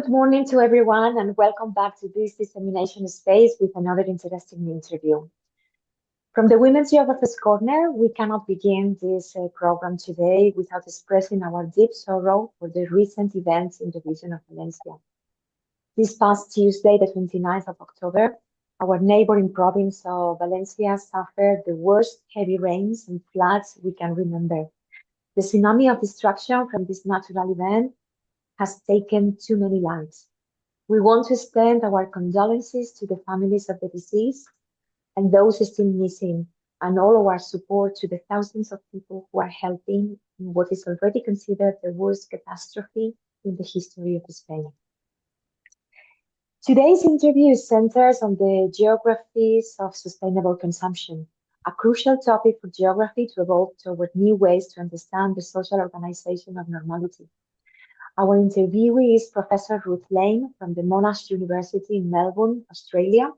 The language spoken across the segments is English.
Good morning to everyone and welcome back to this dissemination space with another interesting interview. From the Women's Geographies Corner, we cannot begin this program today without expressing our deep sorrow for the recent events in the region of Valencia. This past Tuesday, the 29th of October, our neighboring province of Valencia suffered the worst heavy rains and floods we can remember. The tsunami of destruction from this natural event has taken too many lives. We want to extend our condolences to the families of the deceased and those still missing, and all our support to the thousands of people who are helping in what is already considered the worst catastrophe in the history of Spain. Today's interview centers on the geographies of sustainable consumption, a crucial topic for geography to evolve toward new ways to understand the social organization of normality. Our interviewee is Professor Ruth Lane from the Monash University in Melbourne, Australia.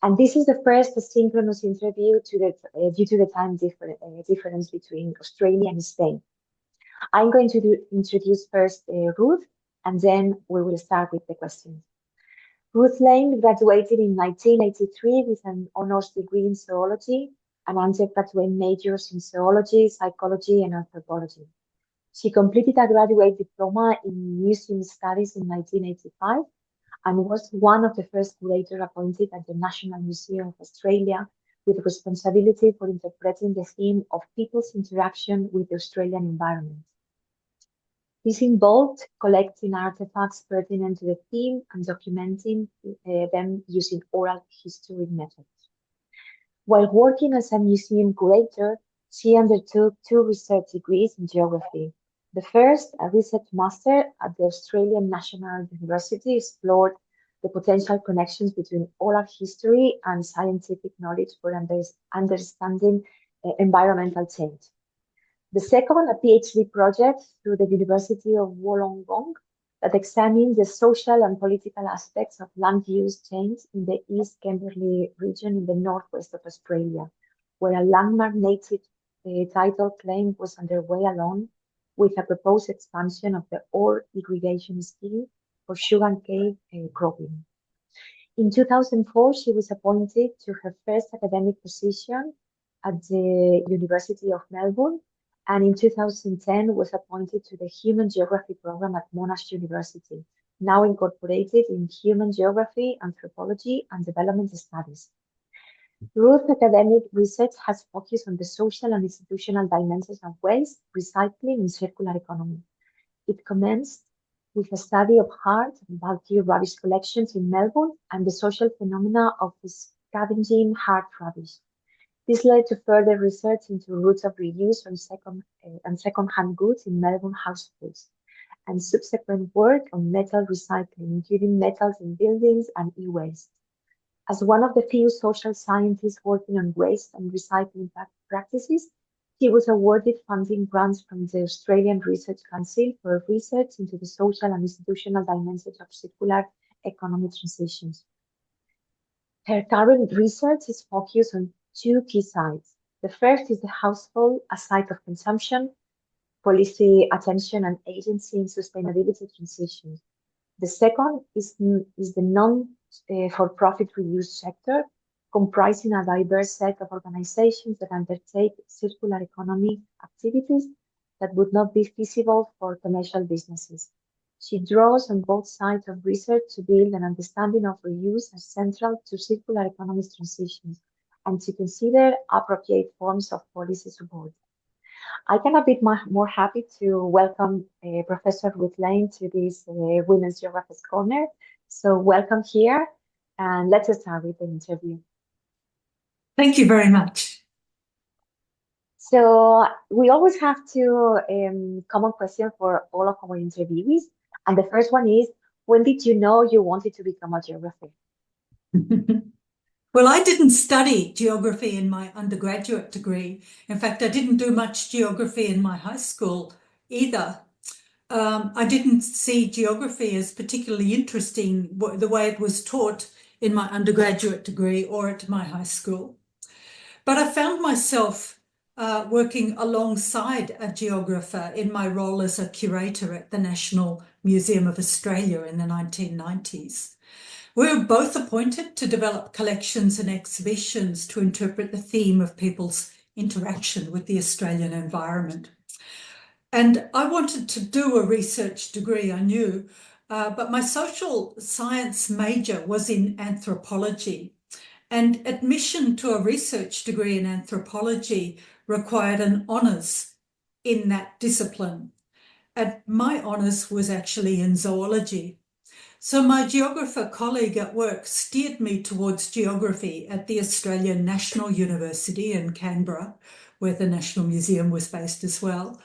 And this is the first asynchronous interview due to the time difference between Australia and Spain. I'm going to introduce first Ruth, and then we will start with the questions. Ruth Lane graduated in 1983 with an honors degree in zoology and undergraduate majors in zoology, psychology, and anthropology. She completed a graduate diploma in museum studies in 1985 and was one of the first curators appointed at the National Museum of Australia with responsibility for interpreting the theme of people's interaction with the Australian environment. This involved collecting artifacts pertinent to the theme and documenting them using oral history methods. While working as a museum curator, she undertook 2 research degrees in geography. The first, a research master at the Australian National University, explored the potential connections between oral history and scientific knowledge for understanding environmental change. The second, a PhD project through the University of Wollongong that examined the social and political aspects of land use change in the East Kimberley region in the northwest of Australia, where a landmark native title claim was underway along with a proposed expansion of the ore irrigation scheme for sugarcane cropping. In 2004, she was appointed to her first academic position at the University of Melbourne, and in 2010 was appointed to the Human Geography program at Monash University, now incorporated in Human Geography, Anthropology, and Development Studies. Ruth's academic research has focused on the social and institutional dimensions of waste, recycling, and circular economy. It commenced with a study of hard and bulky rubbish collections in Melbourne and the social phenomena of scavenging hard rubbish. This led to further research into routes of reuse and second-hand goods in Melbourne households, and subsequent work on metal recycling, including metals in buildings and e-waste. As one of the few social scientists working on waste and recycling practices, he was awarded funding grants from the Australian Research Council for research into the social and institutional dimensions of circular economy transitions. Her current research is focused on 2 key sites. The first is the household as site of consumption, policy attention and agency in sustainability transitions. The second is the non-for-profit reuse sector, comprising a diverse set of organizations that undertake circular economy activities that would not be feasible for commercial businesses. She draws on both sides of research to build an understanding of reuse as central to circular economy transitions and to consider appropriate forms of policy support. I cannot be more happy to welcome Professor Ruth Lane to this Women's Geographies Corner. So welcome here, and let's start with the interview. Thank you very much. So we always have 2 common questions for all of our interviewees. And the first one is, when did you know you wanted to become a geographer? Well, I didn't study geography in my undergraduate degree. In fact, I didn't do much geography in my high school either. I didn't see geography as particularly interesting the way it was taught in my undergraduate degree or at my high school. But I found myself working alongside a geographer in my role as a curator at the National Museum of Australia in the 1990s. We were both appointed to develop collections and exhibitions to interpret the theme of people's interaction with the Australian environment. And I wanted to do a research degree, I knew, but my social science major was in anthropology. And admission to a research degree in anthropology required an honours in that discipline. And my honours was actually in zoology. So my geographer colleague at work steered me towards geography at the Australian National University in Canberra, where the National Museum was based as well.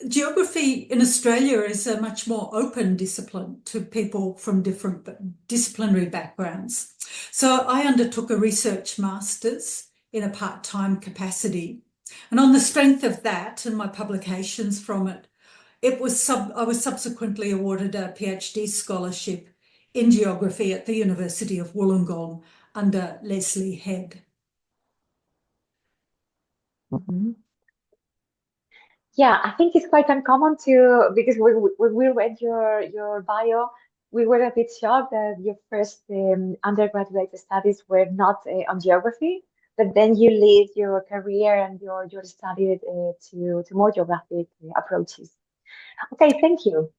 Geography in Australia is a much more open discipline to people from different disciplinary backgrounds. So I undertook a research master's in a part-time capacity. And on the strength of that and my publications from it, I was subsequently awarded a PhD scholarship in geography at the University of Wollongong under Leslie Head. Mhm. Yeah, I think it's quite uncommon to, because when we read your bio, we were a bit shocked that your first undergraduate studies were not on geography, but then you lead your career and your study to more geographic approaches. Okay, thank you.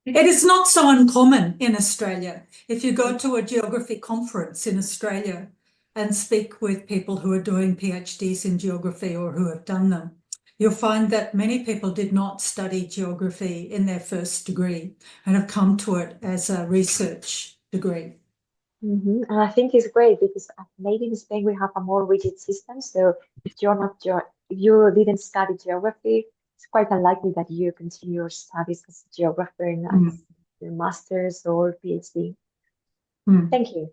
It is not so uncommon in Australia. If you go to a geography conference in Australia and speak with people who are doing PhDs in geography or who have done them, you'll find that many people did not study geography in their first degree and have come to it as a research degree. And I think it's great because maybe in Spain we have a more rigid system. So if you didn't study geography, it's quite unlikely that you continue your studies as a geographer in your master's or PhD. Thank you.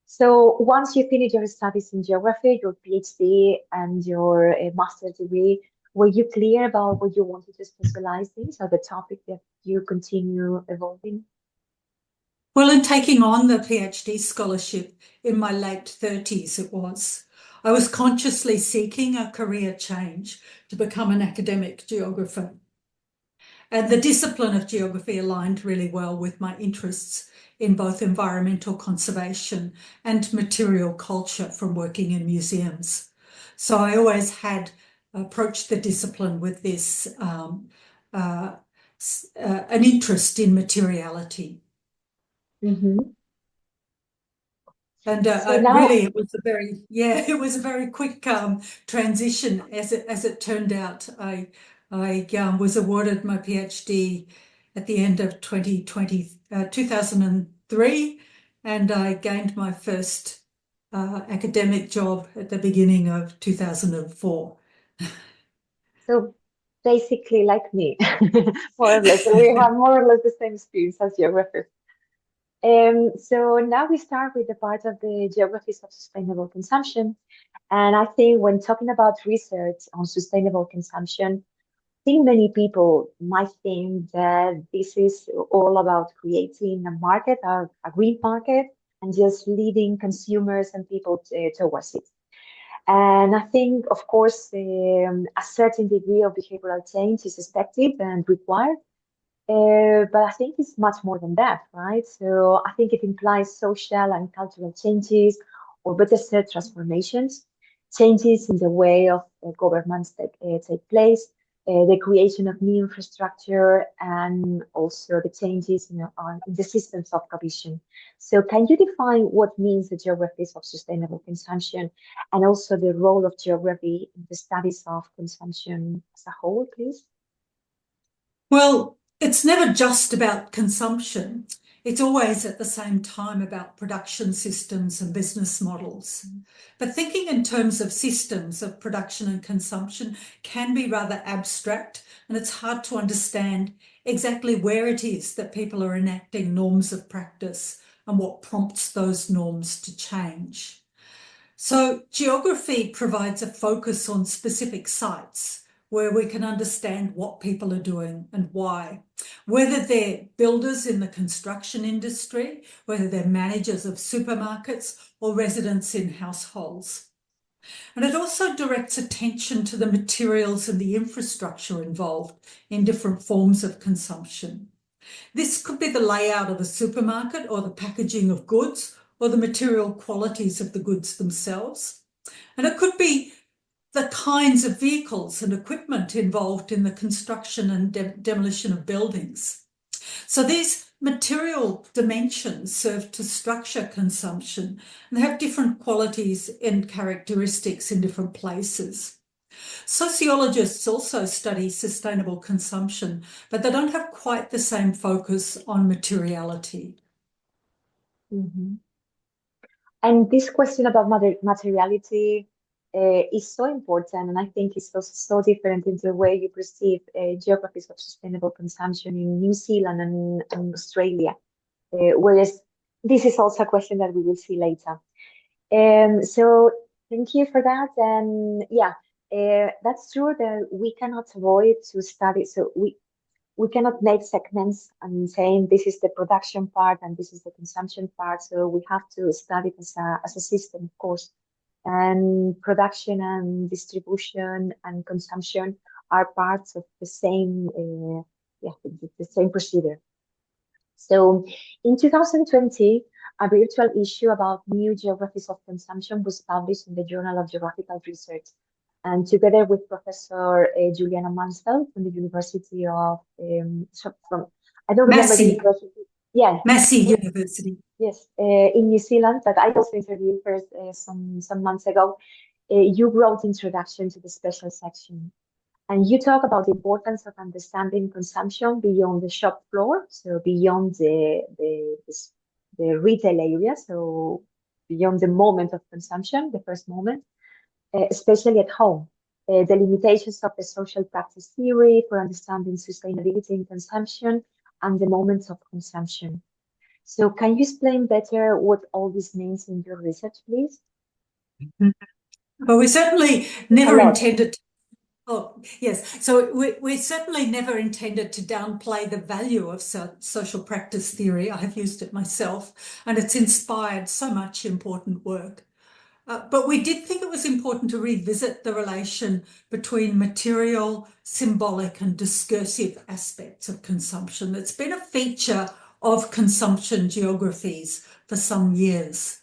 So once you finish your studies in geography, your PhD and your master's degree, were you clear about what you wanted to specialize in? So the topic that you continue evolving? Well, in taking on the PhD scholarship in my late 30s, I was consciously seeking a career change to become an academic geographer. And the discipline of geography aligned really well with my interests in both environmental conservation and material culture from working in museums. So I always had approached the discipline with this an interest in materiality. And So now, really, it was a very quick transition. As it turned out, I was awarded my PhD at the end of 2003, and I gained my first academic job at the beginning of 2004. So basically, like me, more or less. So we have more or less the same experience as geographers. So now we start with the part of the geographies of sustainable consumption. And I think when talking about research on sustainable consumption, I think many people might think that this is all about creating a market, a green market, and just leading consumers and people towards it. And I think, of course, a certain degree of behavioral change is expected and required. But I think it's much more than that, right? So I think it implies social and cultural changes, or better said, transformations, changes in the way of governments take place, the creation of new infrastructure, and also the changes in the systems of provision. So can you define what means the geographies of sustainable consumption and also the role of geography in the studies of consumption as a whole, please? Well, it's never just about consumption. It's always at the same time about production systems and business models. But thinking in terms of systems of production and consumption can be rather abstract, and it's hard to understand exactly where it is that people are enacting norms of practice and what prompts those norms to change. So geography provides a focus on specific sites where we can understand what people are doing and why, whether they're builders in the construction industry, whether they're managers of supermarkets or residents in households. And it also directs attention to the materials and the infrastructure involved in different forms of consumption. This could be the layout of a supermarket or the packaging of goods or the material qualities of the goods themselves. And it could be the kinds of vehicles and equipment involved in the construction and demolition of buildings. So these material dimensions serve to structure consumption and they have different qualities and characteristics in different places. Sociologists also study sustainable consumption, but they don't have quite the same focus on materiality. Mhm. And this question about materiality is so important, and I think it's also so different in the way you perceive geographies of sustainable consumption in New Zealand and Australia, whereas this is also a question that we will see later. So thank you for that. And yeah, that's true that we cannot avoid to study. So we cannot make segments and saying this is the production part and this is the consumption part. So we have to study it as a system, of course. And production and distribution and consumption are parts of the same, the same procedure. So in 2020, a virtual issue about new geographies of consumption was published in the Journal of Geographical Research. And together with Professor Juliana Mansfeld from the University of, I don't remember the Massey. university. Yeah. Massey University. Yes, in New Zealand, but I also interviewed her some months ago. You wrote introduction to the special section. And you talk about the importance of understanding consumption beyond the shop floor, so beyond the retail area, so beyond the moment of consumption, the first moment, especially at home. The limitations of the social practice theory for understanding sustainability in consumption and the moments of consumption. So can you explain better what all this means in your research, please? Well, we certainly never intended to. Oh, yes. So we certainly never intended to downplay the value of social practice theory. I have used it myself, and it's inspired so much important work. But we did think it was important to revisit the relation between material, symbolic, and discursive aspects of consumption. That's been a feature of consumption geographies for some years.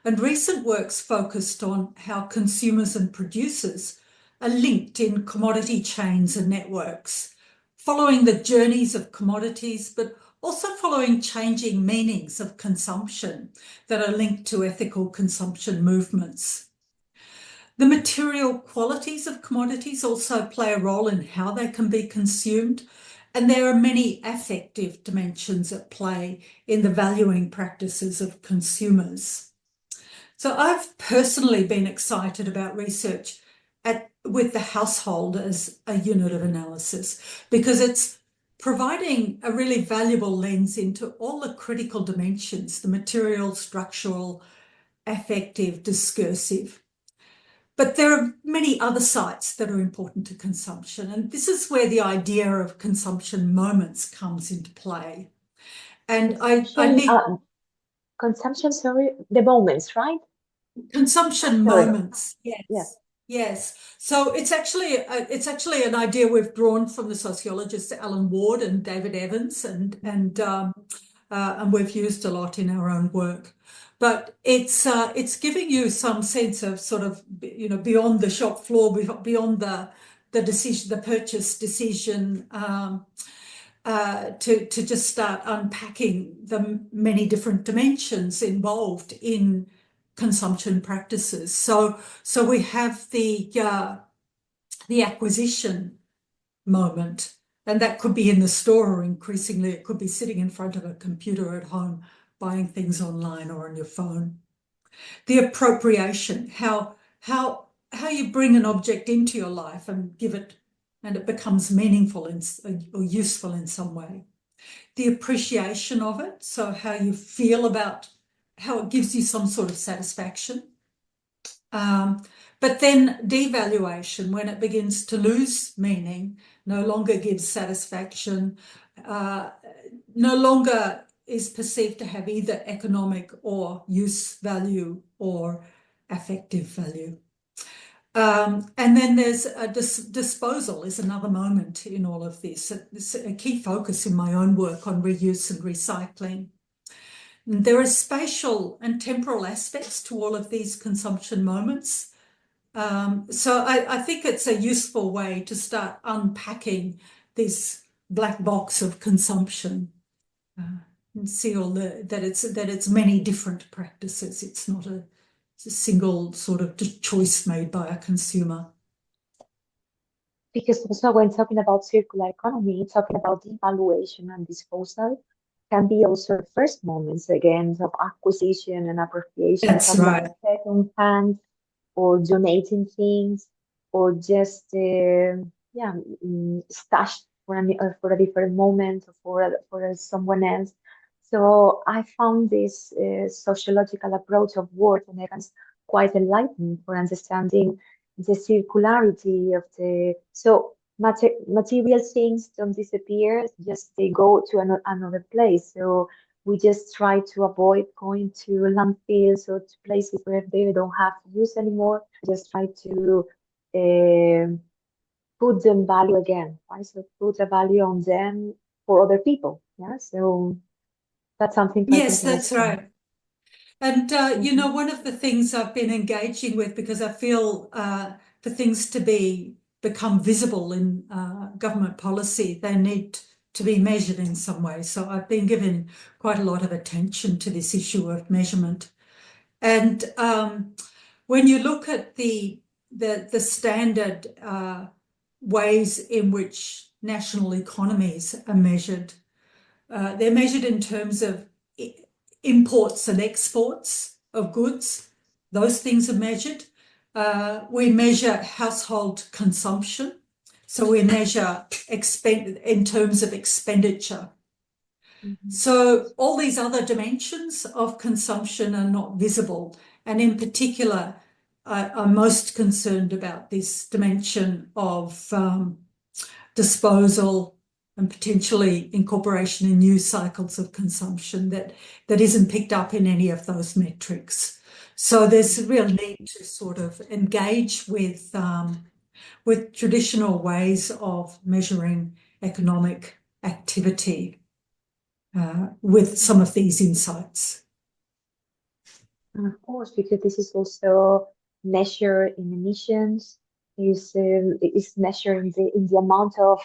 And recent works focused on how consumers and producers are linked in commodity chains and networks, following the journeys of commodities, but also following changing meanings of consumption that are linked to ethical consumption movements. The material qualities of commodities also play a role in how they can be consumed, and there are many affective dimensions at play in the valuing practices of consumers. So I've personally been excited about research with the household as a unit of analysis because it's providing a really valuable lens into all the critical dimensions, the material, structural, affective, discursive. But there are many other sites that are important to consumption, and this is where the idea of consumption moments comes into play. And consumption, sorry, the moments, right? Consumption moments, yes. Yeah. Yes. So it's actually an idea we've drawn from the sociologists Alan Ward and David Evans, and we've used a lot in our own work. But it's giving you some sense of sort of beyond the shop floor, beyond the decision, the purchase decision, to just start unpacking the many different dimensions involved in consumption practices. So we have the acquisition moment, and that could be in the store, or increasingly it could be sitting in front of a computer at home, buying things online or on your phone. The appropriation, how you bring an object into your life and give it, and it becomes meaningful or useful in some way. The appreciation of it, so how you feel about how it gives you some sort of satisfaction. But then devaluation, when it begins to lose meaning, no longer gives satisfaction, no longer is perceived to have either economic or use value or affective value. And then there's a disposal is another moment in all of this. It's a key focus in my own work on reuse and recycling. And there are spatial and temporal aspects to all of these consumption moments. So I think it's a useful way to start unpacking this black box of consumption and see all that it's many different practices. It's not a single sort of choice made by a consumer. Because also when talking about circular economy, talking about devaluation and disposal can be also the first moments again of acquisition and appropriation. That's right. Second hand or donating things or just stashed for a different moment or for someone else. So I found this sociological approach of work and events quite enlightening for understanding the circularity of material things don't disappear, just they go to another place. So we just try to avoid going to landfills or to places where they don't have use anymore. Just try to put them value again, right? So put a value on them for other people. Yeah. So that's something. Yes, that's right. And, you know, one of the things I've been engaging with, because I feel for things to become visible in government policy, they need to be measured in some way. So I've been given quite a lot of attention to this issue of measurement. And when you look at the standard ways in which national economies are measured, they're measured in terms of imports and exports of goods. Those things are measured. We measure household consumption. So we measure in terms of expenditure. Mm-hmm. So all these other dimensions of consumption are not visible. And in particular, I'm most concerned about this dimension of disposal and potentially incorporation in new cycles of consumption that isn't picked up in any of those metrics. So there's a real need to sort of engage with traditional ways of measuring economic activity with some of these insights. And of course, because this is also measured in emissions, is measured in the amount of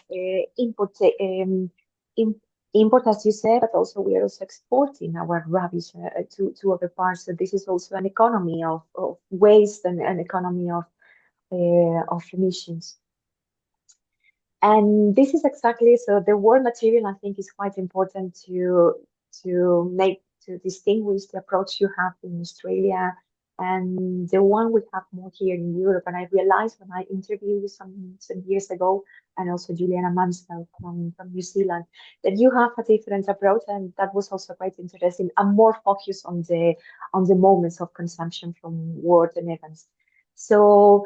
import, as you said, but also we are also exporting our rubbish to other parts. So this is also an economy of waste and an economy of emissions. And this is exactly, so the word material, I think, is quite important to distinguish the approach you have in Australia and the one we have more here in Europe. And I realized when I interviewed you some years ago, and also Juliana Mansell from New Zealand, that you have a different approach, and that was also quite interesting. I'm more focused on the moments of consumption from words and events. So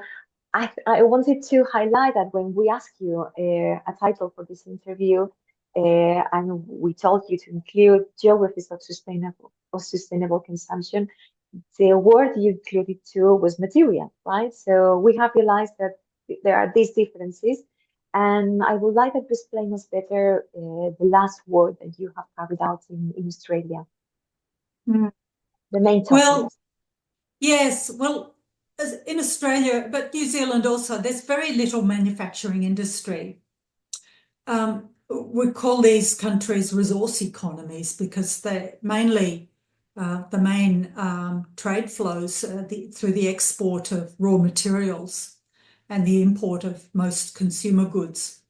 I wanted to highlight that when we asked you a title for this interview, and we told you to include geographies of sustainable consumption, the word you included too was material, right? So we have realized that there are these differences, and I would like to explain us better the last word that you have carried out in Australia. The main topic. Well, yes, well, in Australia, but New Zealand also, there's very little manufacturing industry. We call these countries resource economies because they're mainly the main trade flows through the export of raw materials and the import of most consumer goods.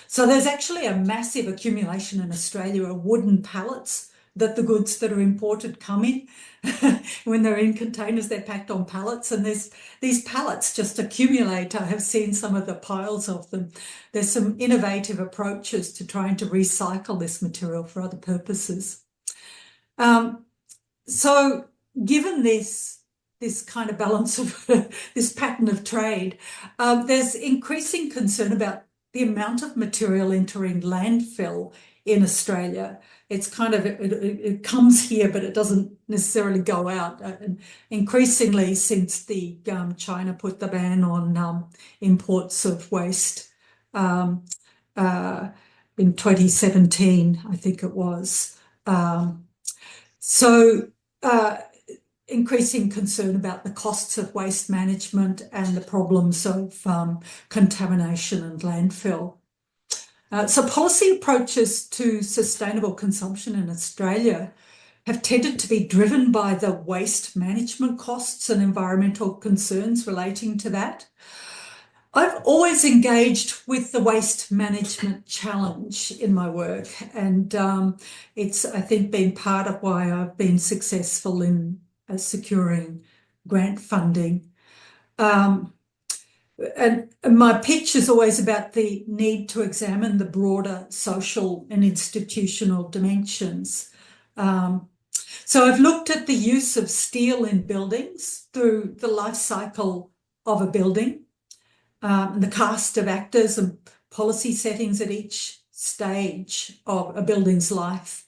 So there's actually a massive accumulation in Australia of wooden pallets that the goods that are imported come in. When they're in containers, they're packed on pallets, and these pallets just accumulate. I have seen some of the piles of them. There's some innovative approaches to trying to recycle this material for other purposes. So given this kind of balance of this pattern of trade, there's increasing concern about the amount of material entering landfill in Australia. it's kind of, it comes here, but it doesn't necessarily go out. And increasingly, since the China put the ban on imports of waste in 2017, I think it was. Increasing concern about the costs of waste management and the problems of contamination and landfill. So policy approaches to sustainable consumption in Australia have tended to be driven by the waste management costs and environmental concerns relating to that. I've always engaged with the waste management challenge in my work, and it's, I think, been part of why I've been successful in securing grant funding. And my pitch is always about the need to examine the broader social and institutional dimensions. So I've looked at the use of steel in buildings through the life cycle of a building, the cast of actors and policy settings at each stage of a building's life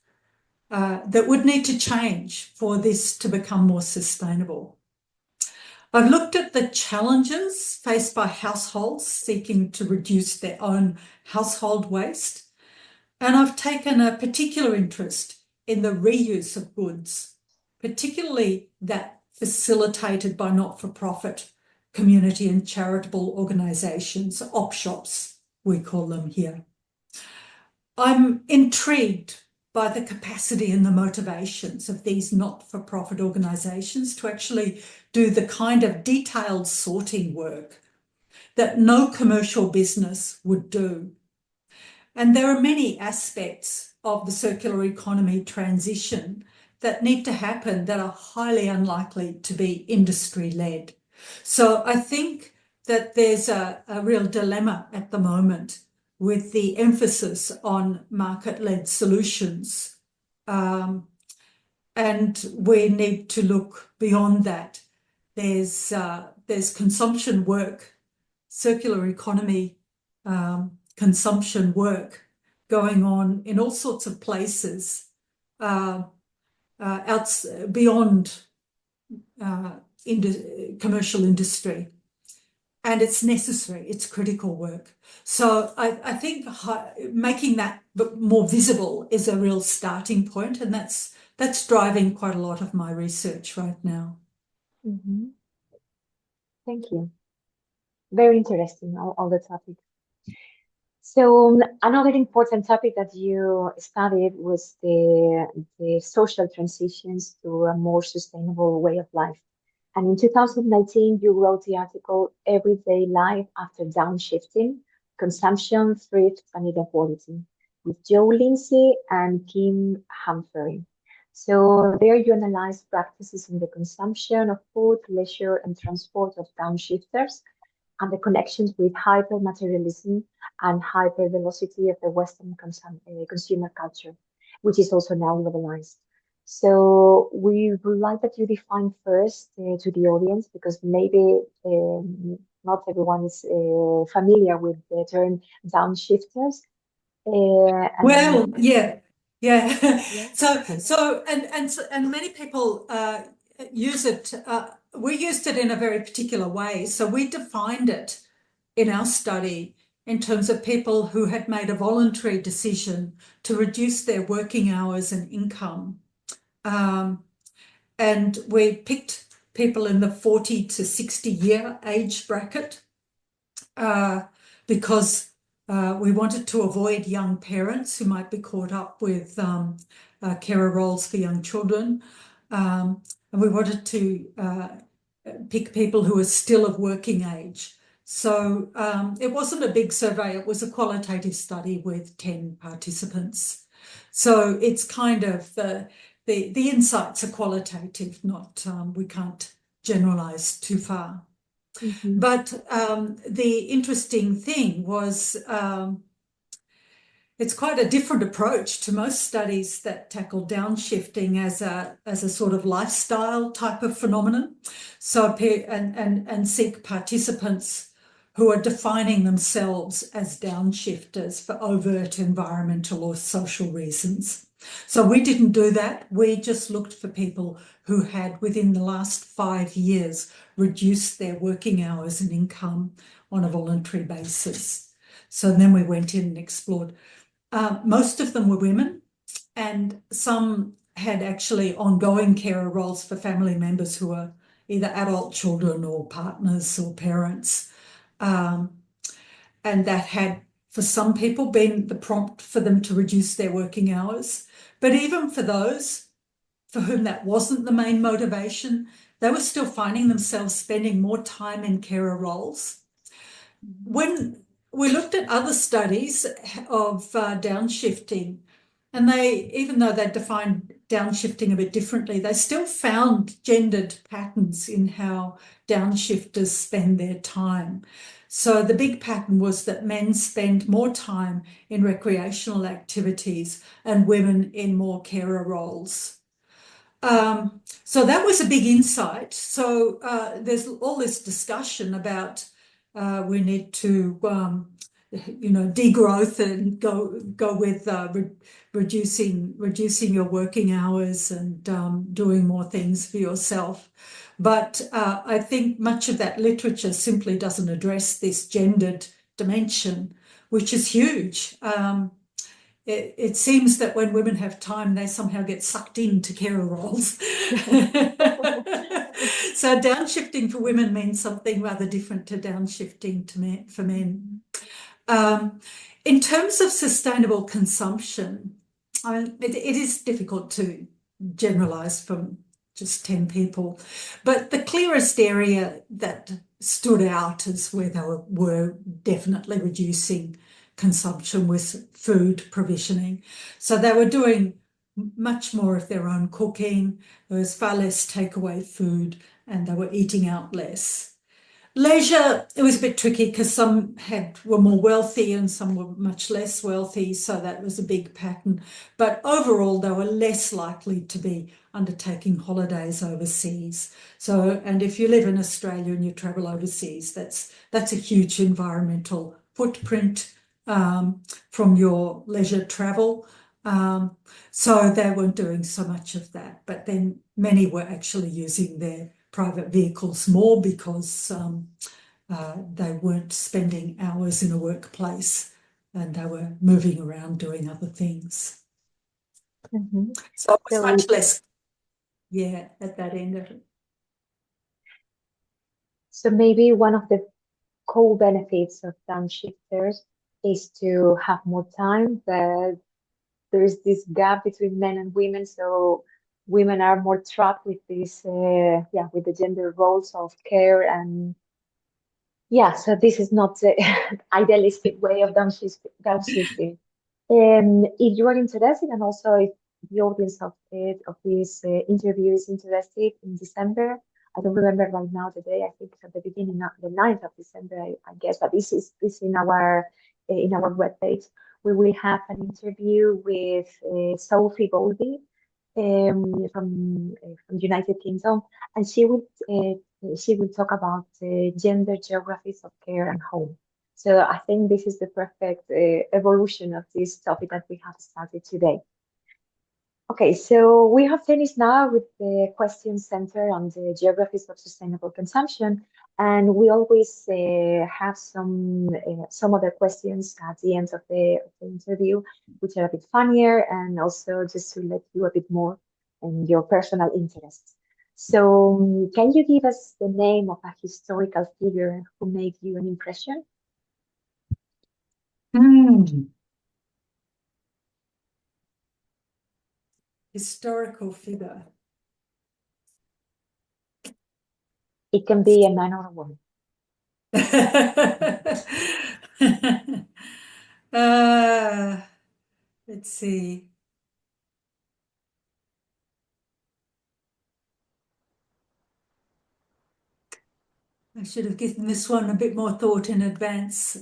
that would need to change for this to become more sustainable. I've looked at the challenges faced by households seeking to reduce their own household waste, and I've taken a particular interest in the reuse of goods, particularly that facilitated by not-for-profit community and charitable organisations, op shops, we call them here. I'm intrigued by the capacity and the motivations of these not-for-profit organisations to actually do the kind of detailed sorting work that no commercial business would do. And there are many aspects of the circular economy transition that need to happen that are highly unlikely to be industry-led. So I think that there's a real dilemma at the moment with the emphasis on market-led solutions. And we need to look beyond that. There's consumption work, circular economy consumption work going on in all sorts of places beyond commercial industry. And it's necessary, it's critical work. So I think making that more visible is a real starting point, and that's driving quite a lot of my research right now. Mm-hmm. Thank you. Very interesting, all the topics. So another important topic that you studied was the social transitions to a more sustainable way of life. And in 2019, you wrote the article Everyday Life After Downshifting, Consumption, Thrift and Inequality with Joe Lindsay and Kim Humphrey. So there you analyze practices in the consumption of food, leisure and transport of downshifters and the connections with hyper-materialism and hyper-velocity of the Western consumer culture, which is also now globalized. So we would like that you define first to the audience, because maybe not everyone is familiar with the term downshifters. So many people use it. We used it in a very particular way. So we defined it in our study in terms of people who had made a voluntary decision to reduce their working hours and income. And we picked people in the 40 to 60 year age bracket because we wanted to avoid young parents who might be caught up with carer roles for young children. And we wanted to pick people who are still of working age. So it wasn't a big survey, it was a qualitative study with 10 participants. So it's kind of the insights are qualitative, not we can't generalize too far. Mm-hmm. But the interesting thing was it's quite a different approach to most studies that tackle downshifting as a sort of lifestyle type of phenomenon. So and seek participants who are defining themselves as downshifters for overt environmental or social reasons. So we didn't do that. We just looked for people who had, within the last 5 years, reduced their working hours and income on a voluntary basis. So then we went in and explored. Most of them were women, and some had actually ongoing carer roles for family members who are either adult children or partners or parents. And that had, for some people, been the prompt for them to reduce their working hours. But even for those for whom that wasn't the main motivation, they were still finding themselves spending more time in carer roles. When we looked at other studies of downshifting, and they, even though they defined downshifting a bit differently, they still found gendered patterns in how downshifters spend their time. So the big pattern was that men spend more time in recreational activities and women in more carer roles. So that was a big insight. So there's all this discussion about we need to degrowth and go with reducing your working hours and doing more things for yourself. But I think much of that literature simply doesn't address this gendered dimension, which is huge. It seems that when women have time, they somehow get sucked into carer roles. So downshifting for women means something rather different to downshifting for men. In terms of sustainable consumption, it is difficult to generalise from just 10 people, but the clearest area that stood out as where they were definitely reducing consumption was food provisioning. So they were doing much more of their own cooking. There was far less takeaway food, and they were eating out less. Leisure, it was a bit tricky because some were more wealthy and some were much less wealthy, so that was a big pattern. But overall, they were less likely to be undertaking holidays overseas. So, and if you live in Australia and you travel overseas, that's a huge environmental footprint from your leisure travel. So they weren't doing so much of that. But then many were actually using their private vehicles more because they weren't spending hours in a workplace and they were moving around doing other things. Mm-hmm. So it was much less, at that end of it. So maybe one of the co-benefits of downshifters is to have more time, but there's this gap between men and women, so women are more trapped with this, with the gender roles of care, and so this is not the idealistic way of downshifting. If you are interested, and also if the audience of this interview is interested, in December, I don't remember right now the day, I think it's at the beginning of the 9th of December, I guess, but this is in our webpage. We will have an interview with Sophie Goldie from United Kingdom, and she will talk about gender geographies of care and home. So I think this is the perfect evolution of this topic that we have started today. Okay, so we have finished now with the question center on the geographies of sustainable consumption, and we always have some other questions at the end of the interview, which are a bit funnier, and also just to let you a bit more in your personal interests. So can you give us the name of a historical figure who made you an impression? Historical figure. It can be a man or a woman. Let's see. I should have given this one a bit more thought in advance.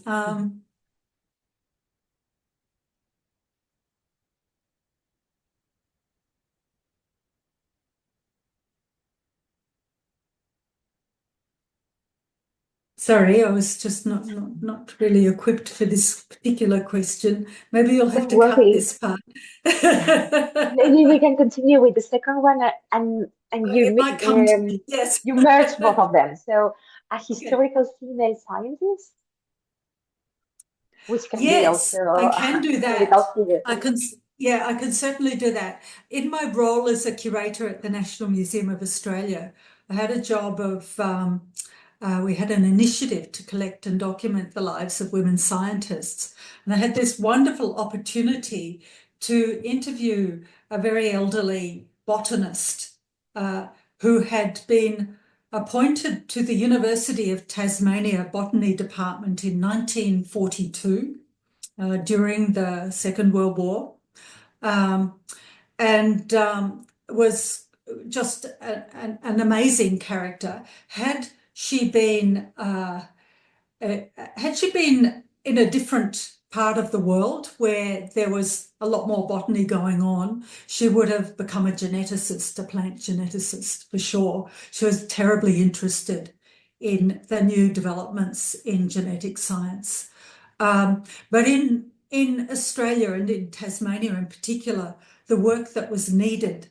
Sorry, I was just not really equipped for this particular question. Maybe you'll have Don't to cut worry. this part. Maybe we can continue with the second one, and It might come to, yes. you merge both of them. So a Okay. historical female scientist, which can be Yes, also I can do a that. historical figure. I can certainly do that. In my role as a curator at the National Museum of Australia, I had a job of, we had an initiative to collect and document the lives of women scientists. And I had this wonderful opportunity to interview a very elderly botanist who had been appointed to the University of Tasmania Botany Department in 1942 during the Second World War. And was just an amazing character. Had she been in a different part of the world where there was a lot more botany going on, she would have become a geneticist, a plant geneticist for sure. She was terribly interested in the new developments in genetic science. But in Australia and in Tasmania in particular, the work that was needed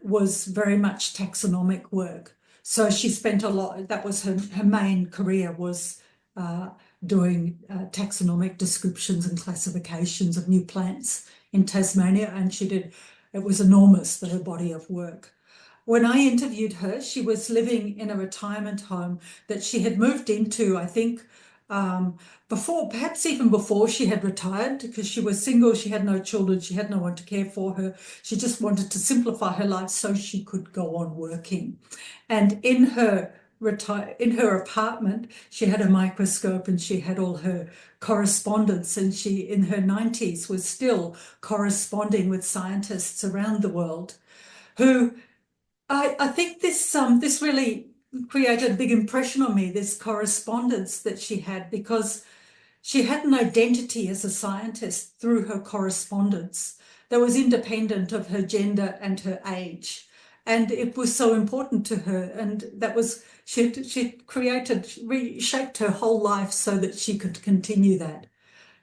was very much taxonomic work. So she spent a lot, that was her main career, was doing taxonomic descriptions and classifications of new plants in Tasmania, and it was enormous, her body of work. When I interviewed her, she was living in a retirement home that she had moved into, I think, perhaps even before she had retired, because she was single, she had no children, she had no one to care for her. She just wanted to simplify her life so she could go on working. And in her apartment, she had a microscope and she had all her correspondence, and she, in her 90s, was still corresponding with scientists around the world who, I think this really created a big impression on me, this correspondence that she had, because she had an identity as a scientist through her correspondence that was independent of her gender and her age. And it was so important to her. And that was, she reshaped her whole life so that she could continue that.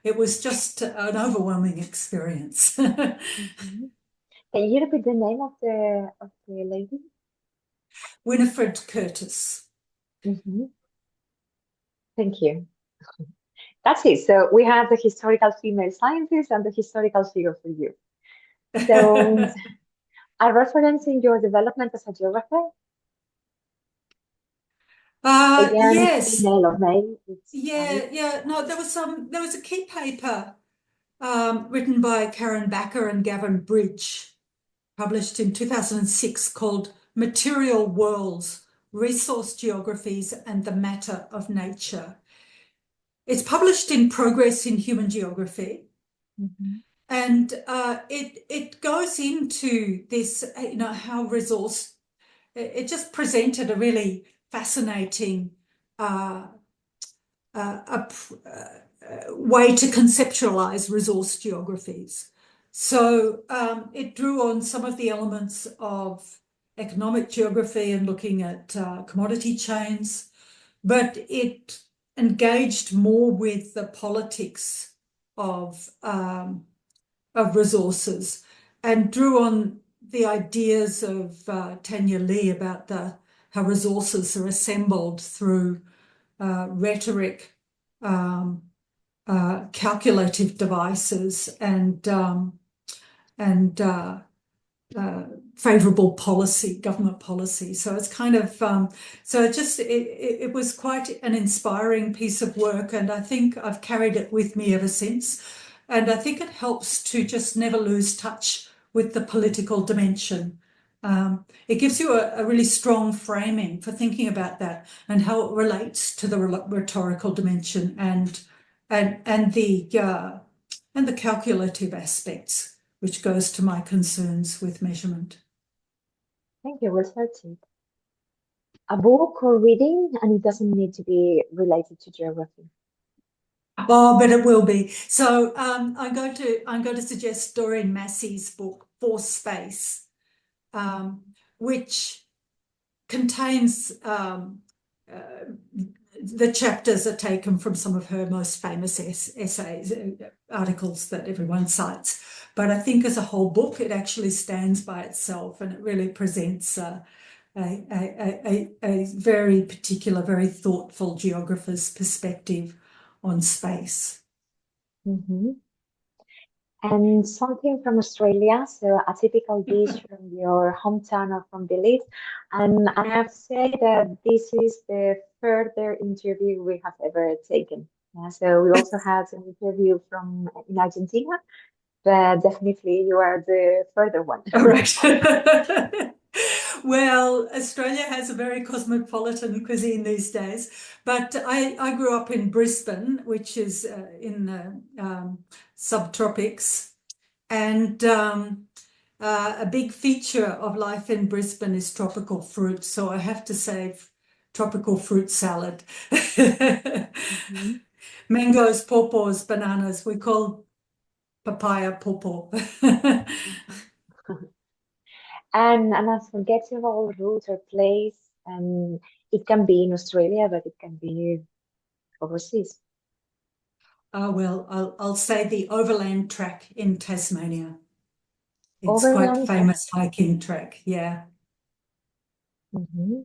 It was just an overwhelming experience. Mm-hmm. Can you repeat the name of the lady? Winifred Curtis. Mm-hmm. Thank you. That's it. So we have the historical female scientist and the historical figure for you. So a reference in your development as a geographer? Again, Yes. female or male? Yeah. No, there was a key paper written by Karen Backer and Gavin Bridge, published in 2006, called Material Worlds, Resource Geographies and the Matter of Nature. It's published in Progress in Human Geography. Mm-hmm. And it goes into this, how it just presented a really fascinating way to conceptualize resource geographies. So it drew on some of the elements of economic geography and looking at commodity chains, but it engaged more with the politics of resources and drew on the ideas of Tanya Lee about how resources are assembled through rhetoric, calculative devices, and favourable policy, government policy. So it's kind of, it was quite an inspiring piece of work, and I think I've carried it with me ever since. And I think it helps to just never lose touch with the political dimension. It gives you a really strong framing for thinking about that and how it relates to the rhetorical dimension and the calculative aspects, which goes to my concerns with measurement. Thank you. Well said. A book or reading, and it doesn't need to be related to geography. Oh, but it will be. So I'm going to suggest Doreen Massey's book For Space, which contains the chapters are taken from some of her most famous essays, articles that everyone cites. But I think as a whole book, it actually stands by itself, and it really presents a very particular, very thoughtful geographer's perspective on space. Mm-hmm. And something from Australia, so a typical dish from your hometown or from Belize. And I have to say that this is the further interview we have ever taken. So we also had an interview from in Argentina, but definitely you are the further one. All right. Well, Australia has a very cosmopolitan cuisine these days, but I grew up in Brisbane, which is in the subtropics, and a big feature of life in Brisbane is tropical fruit. So I have to say tropical fruit salad. Mm-hmm. Mangoes, pawpaws, bananas. We call papaya pawpaw. And an unforgettable route or place, and it can be in Australia, but it can be overseas. Well, I'll say the overland track in Tasmania. It's quite Overland. famous hiking track, yeah. Mm-hmm.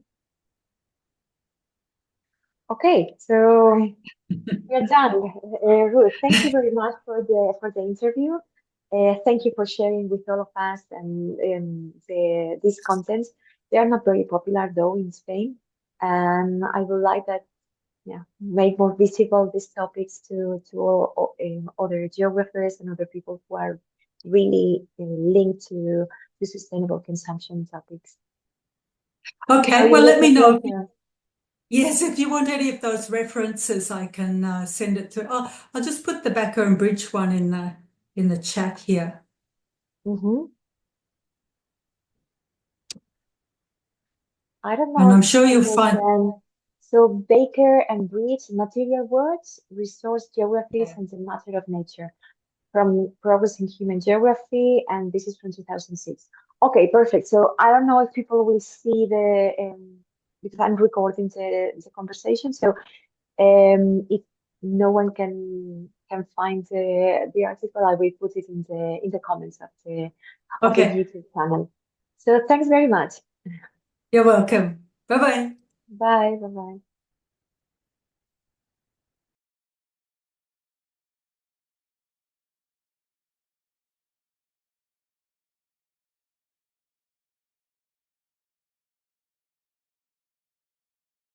Okay, so we're done. Ruth, thank you very much for the interview. Thank you for sharing with all of us and these contents. They are not very popular though in Spain, and I would like that, yeah, make more visible these topics to all other geographers and other people who are really linked to sustainable consumption topics. Okay, It well, was let a me know. pleasure. Yes, if you want any of those references, I can send it to. Oh, I'll just put the Backer and Bridge one in the chat here. Mm-hmm. I don't And know I'm if sure you'll people find. can. So Baker and Bridge, Material Words, Resource Geographies, and the Matter of Nature from Progress in Human Geography, and this is from 2006. Okay, perfect. So I don't know if people will see because I'm recording the conversation. So if no one can find the article, I will put it in the comments of the Okay, YouTube channel. So thanks very much. you're welcome. Bye-bye. Bye. Bye. Bye.